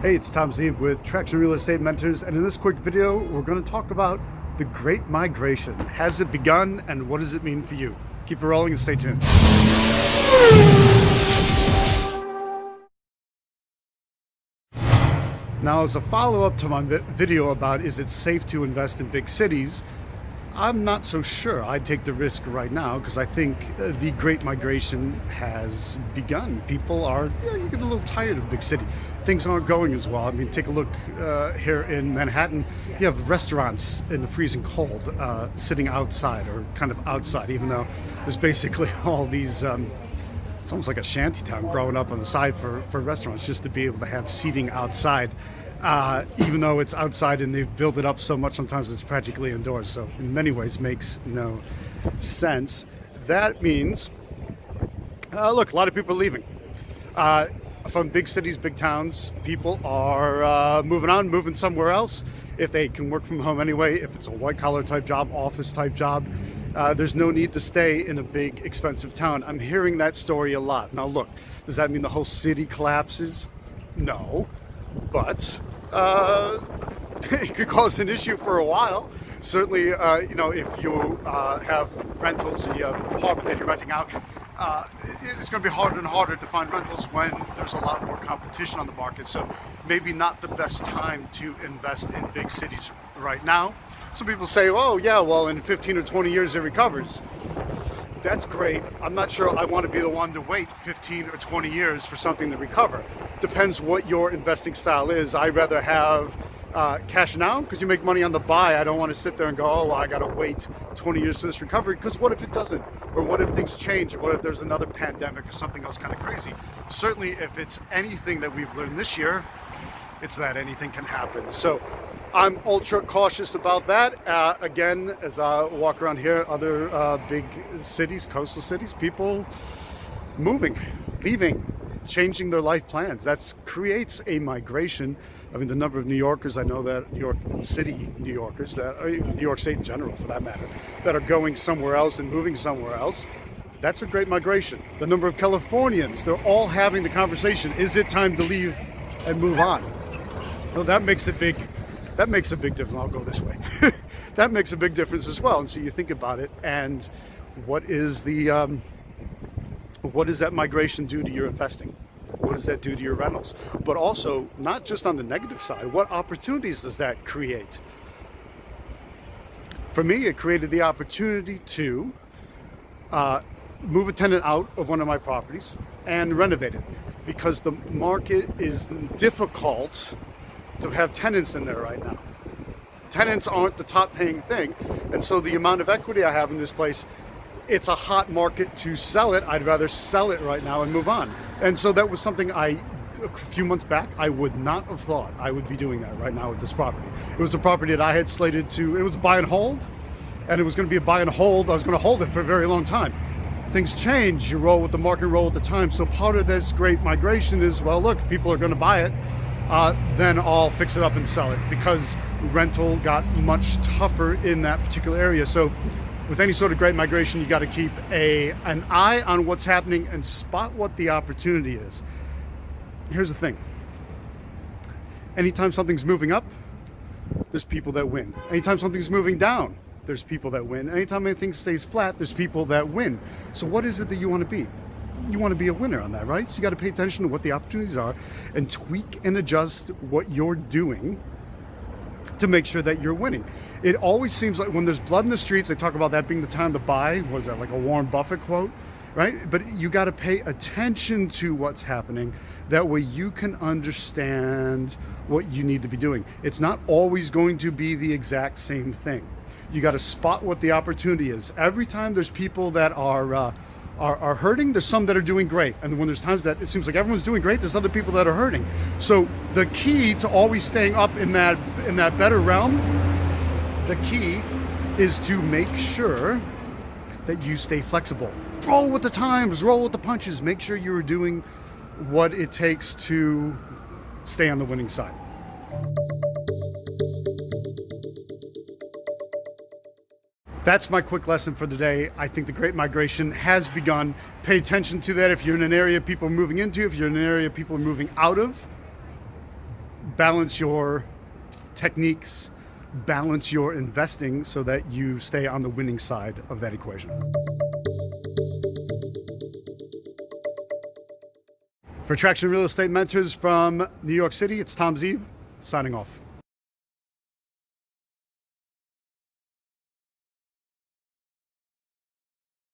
Hey, it's Tom ZEEB'S with Traction Real Estate Mentors, and in this quick video, we're going to talk about the Great Migration. Has it begun, and what does it mean for you? Keep it rolling and stay tuned. Now, as a follow-up to my video about is it safe to invest in big cities, I'm not so sure I'd take the risk right now because I think the Great Migration has begun. People are, you get a little tired of big city. Things aren't going as well. I mean, take a look here in Manhattan. You have restaurants in the freezing cold sitting outside or kind of outside, even though there's basically all these, it's almost like a shanty town growing up on the side for restaurants just to be able to have seating outside. Even though it's outside and they've built it up so much, sometimes it's practically indoors. So in many ways makes no sense. That means, look, a lot of people are leaving. From big cities, big towns, people are moving somewhere else. If they can work from home anyway, if it's a white collar type job, office type job, there's no need to stay in a big expensive town. I'm hearing that story a lot. Now look, does that mean the whole city collapses? No, but it could cause an issue for a while. Certainly, if you have rentals, you have an apartment that you're renting out, it's going to be harder and harder to find rentals when there's a lot more competition on the market. So maybe not the best time to invest in big cities right now. Some people say, oh yeah, well in 15 or 20 years it recovers. That's great. I'm not sure I want to be the one to wait 15 or 20 years for something to recover. Depends what your investing style is. I'd rather have cash now because you make money on the buy. I don't want to sit there and go, oh, well, I got to wait 20 years for this recovery, because what if it doesn't? Or what if things change? Or what if there's another pandemic or something else kind of crazy? Certainly, if it's anything that we've learned this year, it's that anything can happen. So I'm ultra cautious about that. Again, as I walk around here, other big cities, coastal cities, people moving, leaving, changing their life plans. That creates a migration. I mean, the number of New Yorkers, I know that New York City New Yorkers, that are New York State in general for that matter, that are going somewhere else and moving somewhere else. That's a great migration. The number of Californians, they're all having the conversation, is it time to leave and move on? Well, that makes a big difference. I'll go this way. That makes a big difference as well. And so you think about it, and what is that migration do to your investing? What does that do to your rentals? But also, not just on the negative side, what opportunities does that create? For me, it created the opportunity to move a tenant out of one of my properties and renovate it, because the market is difficult to have tenants in there right now. Tenants aren't the top paying thing, and so the amount of equity I have in this place, it's a hot market to sell it. I'd rather sell it right now and move on. And so that was something a few months back, I would not have thought I would be doing that right now with this property. It was a property that I had slated to, it was buy and hold, and it was going to be a buy and hold. I was going to hold it for a very long time. Things change, you roll with the market, roll with the time. So part of this great migration is, well, look, if people are going to buy it, then I'll fix it up and sell it, because rental got much tougher in that particular area. So with any sort of great migration, you got to keep an eye on what's happening and spot what the opportunity is. Here's the thing. Anytime something's moving up, there's people that win. Anytime something's moving down, there's people that win. Anytime anything stays flat, there's people that win. So what is it that you want to be? You want to be a winner on that, right? So you got to pay attention to what the opportunities are and tweak and adjust what you're doing to make sure that you're winning. It always seems like when there's blood in the streets, they talk about that being the time to buy. Was that like a Warren Buffett quote, right? But you got to pay attention to what's happening. That way you can understand what you need to be doing. It's not always going to be the exact same thing. You got to spot what the opportunity is. Every time there's people that are hurting, there's some that are doing great. And when there's times that it seems like everyone's doing great, there's other people that are hurting. So the key to always staying up in that better realm, the key is to make sure that you stay flexible. Roll with the times, roll with the punches. Make sure you're doing what it takes to stay on the winning side. That's my quick lesson for the day. I think the Great Migration has begun. Pay attention to that. If you're in an area people are moving into, if you're in an area people are moving out of, balance your techniques, balance your investing so that you stay on the winning side of that equation. For Traction Real Estate Mentors from New York City, it's Tom ZEEB, signing off.